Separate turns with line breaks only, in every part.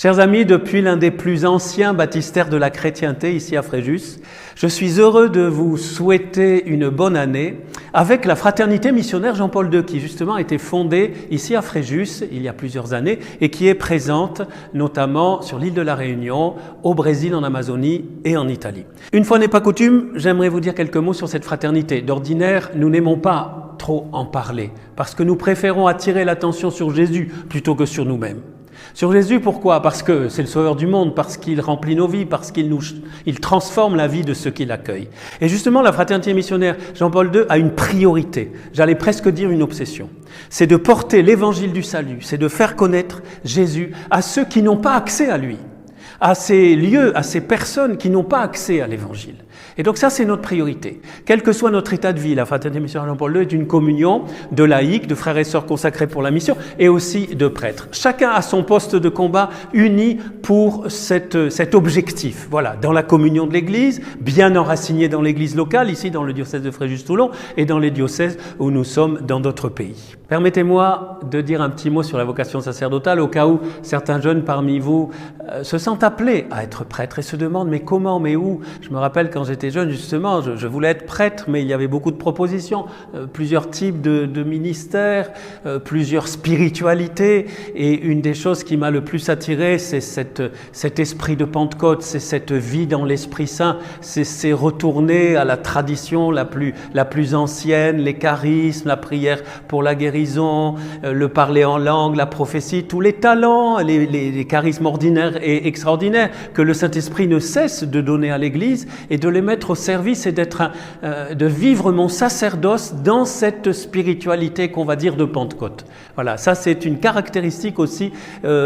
Chers amis, depuis l'un des plus anciens baptistères de la chrétienté ici à Fréjus, je suis heureux de vous souhaiter une bonne année avec la Fraternité missionnaire Jean-Paul II qui justement a été fondée ici à Fréjus il y a plusieurs années et qui est présente notamment sur l'île de la Réunion, au Brésil, en Amazonie et en Italie. Une fois n'est pas coutume, j'aimerais vous dire quelques mots sur cette fraternité. D'ordinaire, nous n'aimons pas trop en parler parce que nous préférons attirer l'attention sur Jésus plutôt que sur nous-mêmes. Sur Jésus, pourquoi? Parce que c'est le sauveur du monde, parce qu'il remplit nos vies, parce qu'il transforme la vie de ceux qui l'accueillent. Et justement, la fraternité missionnaire Jean-Paul II a une priorité, j'allais presque dire une obsession. C'est de porter l'évangile du salut, c'est de faire connaître Jésus à ceux qui n'ont pas accès à lui, à ces lieux, à ces personnes qui n'ont pas accès à l'évangile. Et donc ça, c'est notre priorité. Quel que soit notre état de vie, la Fraternité missionnaire Jean-Paul II est une communion de laïcs, de frères et sœurs consacrés pour la mission et aussi de prêtres. Chacun a son poste de combat uni pour cet objectif. Voilà, dans la communion de l'Église, bien enraciné dans l'Église locale, ici dans le diocèse de Fréjus-Toulon et dans les diocèses où nous sommes dans d'autres pays. Permettez-moi de dire un petit mot sur la vocation sacerdotale au cas où certains jeunes parmi vous se sentent appelés à être prêtres et se demandent mais comment, mais où? Je me rappelle quand j'étais jeune justement, je voulais être prêtre mais il y avait beaucoup de propositions, plusieurs types de ministères, plusieurs spiritualités et une des choses qui m'a le plus attiré c'est cet esprit de Pentecôte, c'est cette vie dans l'Esprit Saint, c'est retourner à la tradition la plus ancienne, les charismes, la prière pour la guérison, le parler en langue, la prophétie, tous les talents, les charismes ordinaires et extraordinaires que le Saint-Esprit ne cesse de donner à l'Église et de les mettre au service et de vivre mon sacerdoce dans cette spiritualité qu'on va dire de Pentecôte. Voilà, ça c'est une caractéristique aussi,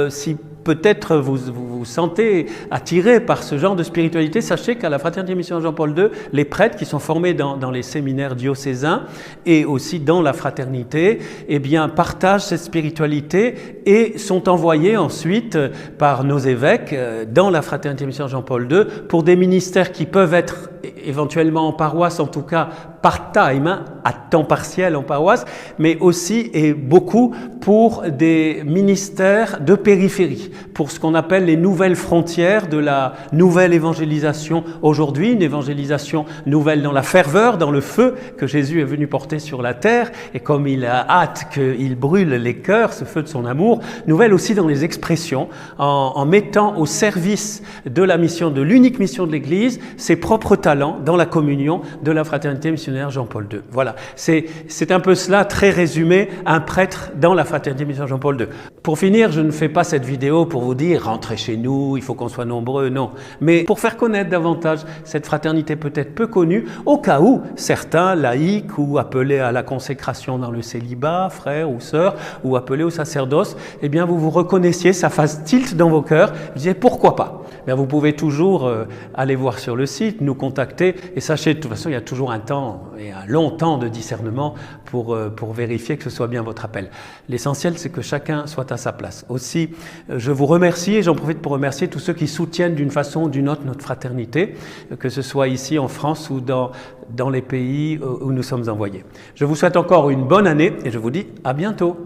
si peut-être vous vous sentez attiré par ce genre de spiritualité, sachez qu'à la Fraternité missionnaire Jean-Paul II, les prêtres qui sont formés dans les séminaires diocésains et aussi dans la fraternité, eh bien, partagent cette spiritualité et sont envoyés ensuite par nos évêques dans la Fraternité missionnaire Jean-Paul II pour des ministères qui peuvent être éventuellement en paroisse, en tout cas part-time, à temps partiel en paroisse, mais aussi et beaucoup pour des ministères de périphérie, pour ce qu'on appelle les nouvelles frontières de la nouvelle évangélisation aujourd'hui, une évangélisation nouvelle dans la ferveur, dans le feu que Jésus est venu porter sur la terre, et comme il a hâte qu'il brûle les cœurs, ce feu de son amour, nouvelle aussi dans les expressions, en mettant au service de la mission, de l'unique mission de l'Église, ses propres talents dans la communion de la Fraternité missionnaire Jean-Paul II. Voilà, c'est un peu cela, très résumé, un prêtre dans la Fraternité missionnaire Jean-Paul II. Pour finir, je ne fais pas cette vidéo pour vous dire « rentrez chez nous, il faut qu'on soit nombreux », non. Mais pour faire connaître davantage cette fraternité peut-être peu connue, au cas où certains laïcs ou appelés à la consécration dans le célibat, frères ou sœurs, ou appelés au sacerdoce, eh bien vous vous reconnaissiez, ça fasse tilt dans vos cœurs, vous disiez « pourquoi pas ?» Bien, vous pouvez toujours aller voir sur le site, nous contacter et sachez de toute façon il y a toujours un temps et un long temps de discernement pour vérifier que ce soit bien votre appel. L'essentiel c'est que chacun soit à sa place. Aussi je vous remercie et j'en profite pour remercier tous ceux qui soutiennent d'une façon ou d'une autre notre fraternité, que ce soit ici en France ou dans les pays où nous sommes envoyés. Je vous souhaite encore une bonne année et je vous dis à bientôt.